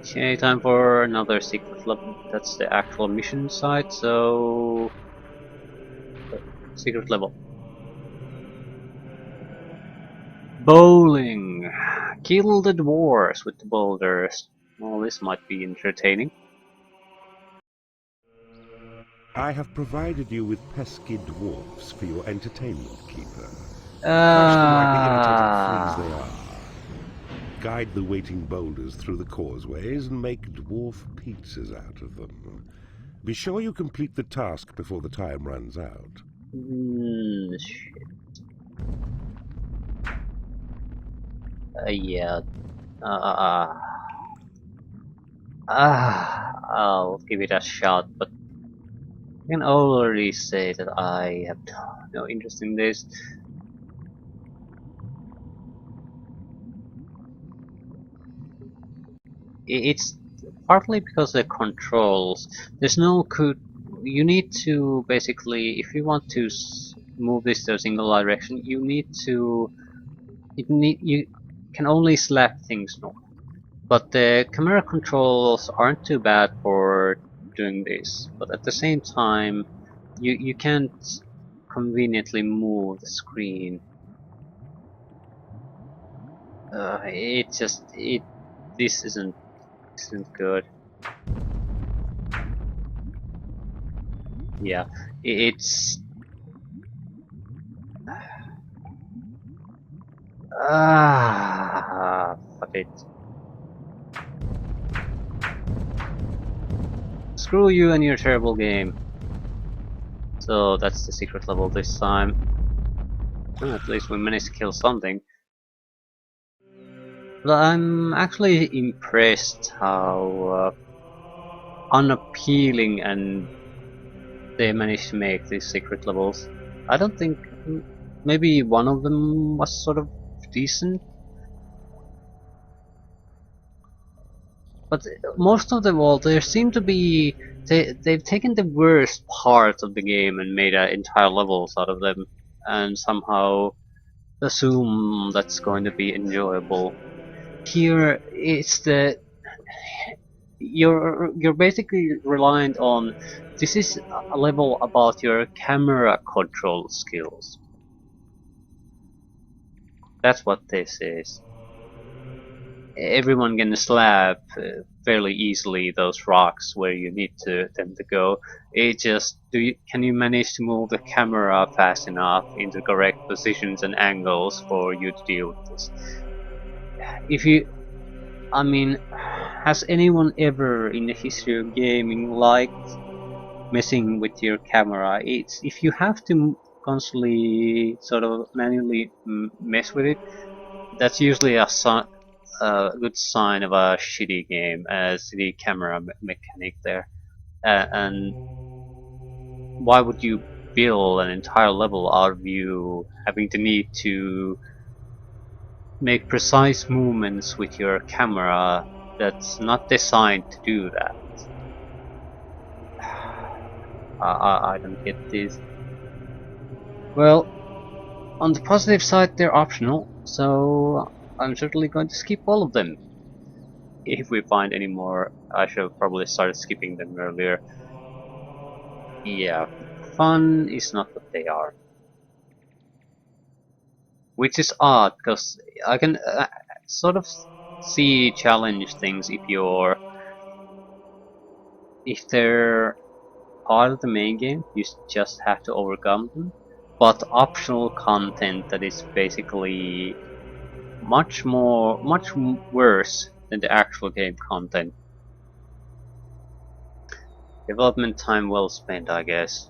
Okay, time for another secret level. That's the actual mission site, so... Secret level. Bowling! Kill the dwarves with the boulders. Well, this might be entertaining. I have provided you with pesky dwarfs for your entertainment, Keeper. Crush them like the irritating fleas they are. Guide the waiting boulders through the causeways and make dwarf pizzas out of them. Be sure you complete the task before the time runs out. Shit. Yeah. Uh, I'll give it a shot, but I can already say that I have no interest in this. It's partly because the controls. There's no could. You need to basically, if you want to move this to a single direction, you need to. You can only slap things north. But the camera controls aren't too bad for doing this. But at the same time, you can't conveniently move the screen. It just this isn't good. Yeah, it's fuck it. Screw you and your terrible game. So that's the secret level this time. Well, at least we managed to kill something. But I'm actually impressed how unappealing and they managed to make these secret levels. I don't think maybe one of them was sort of decent, but most of them all there seem to be they've taken the worst parts of the game and made entire levels out of them, and somehow assume that's going to be enjoyable. Here, it's the you're basically reliant on this is a level about your camera control skills. That's what this is. Everyone can slap fairly easily those rocks where you need them to go. It just can you manage to move the camera fast enough into correct positions and angles for you to deal with this? If you, I mean, has anyone ever in the history of gaming liked messing with your camera? It's if you have to constantly sort of manually mess with it, that's usually a good sign of a shitty game, a shitty camera mechanic there. And why would you build an entire level out of you having the need to make precise movements with your camera that's not designed to do that? I don't get this. Well, on the positive side, they're optional, so I'm certainly going to skip all of them. If we find any more, I should probably start skipping them earlier. Yeah, fun is not what they are. Which is odd, because I can sort of see challenge things if they're part of the main game, you just have to overcome them. But optional content that is basically much worse than the actual game content. Development time well spent, I guess.